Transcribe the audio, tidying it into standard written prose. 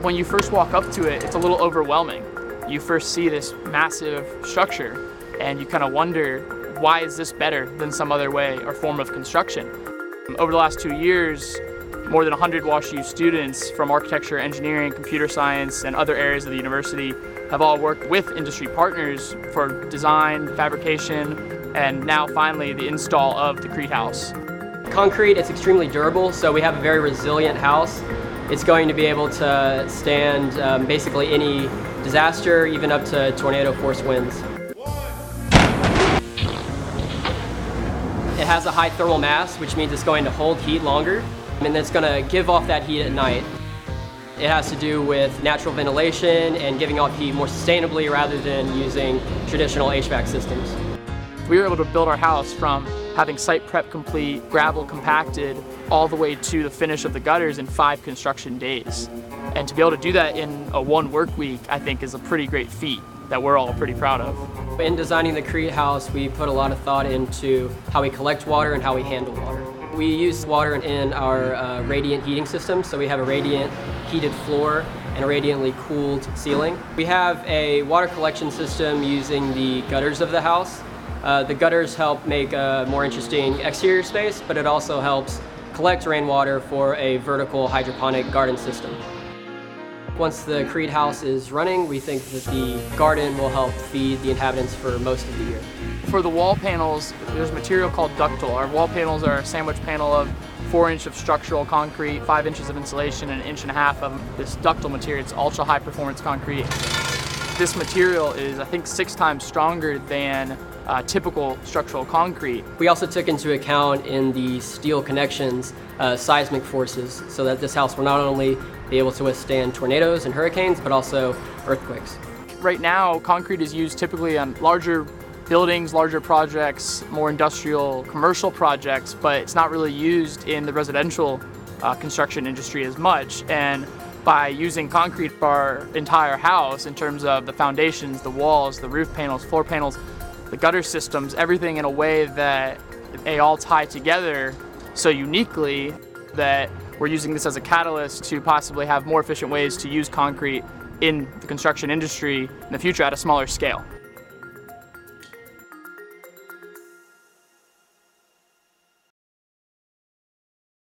when you first walk up to it, it's a little overwhelming. You first see this massive structure and you kind of wonder, why is this better than some other way or form of construction? Over the last 2 years, more than 100 WashU students from architecture, engineering, computer science, and other areas of the university have all worked with industry partners for design, fabrication, and now finally the install of the Crete House. Concrete is extremely durable, so we have a very resilient house. It's going to be able to stand basically any disaster, even up to tornado force winds. It has a high thermal mass, which means it's going to hold heat longer, and it's going to give off that heat at night. It has to do with natural ventilation and giving off heat more sustainably rather than using traditional HVAC systems. We were able to build our house from having site prep complete, gravel compacted, all the way to the finish of the gutters in 5 construction days. And to be able to do that in a 1 work week, I think is a pretty great feat that we're all pretty proud of. In designing the Crete House, we put a lot of thought into how we collect water and how we handle water. We use water in our radiant heating system, so we have a radiant heated floor and a radiantly cooled ceiling. We have a water collection system using the gutters of the house. The gutters help make a more interesting exterior space, but it also helps collect rainwater for a vertical hydroponic garden system. Once the Crete House is running, we think that the garden will help feed the inhabitants for most of the year. For the wall panels, there's a material called ductile. Our wall panels are a sandwich panel of 4 inches of structural concrete, 5 inches of insulation, and 1.5 inches of this ductile material. It's ultra high performance concrete. This material is, I think, 6 times stronger than typical structural concrete. We also took into account in the steel connections seismic forces, so that this house will not only be able to withstand tornadoes and hurricanes, but also earthquakes. Right now, concrete is used typically on larger buildings, larger projects, more industrial, commercial projects, but it's not really used in the residential construction industry as much. And by using concrete for our entire house in terms of the foundations, the walls, the roof panels, floor panels, the gutter systems, everything in a way that they all tie together so uniquely that we're using this as a catalyst to possibly have more efficient ways to use concrete in the construction industry in the future at a smaller scale.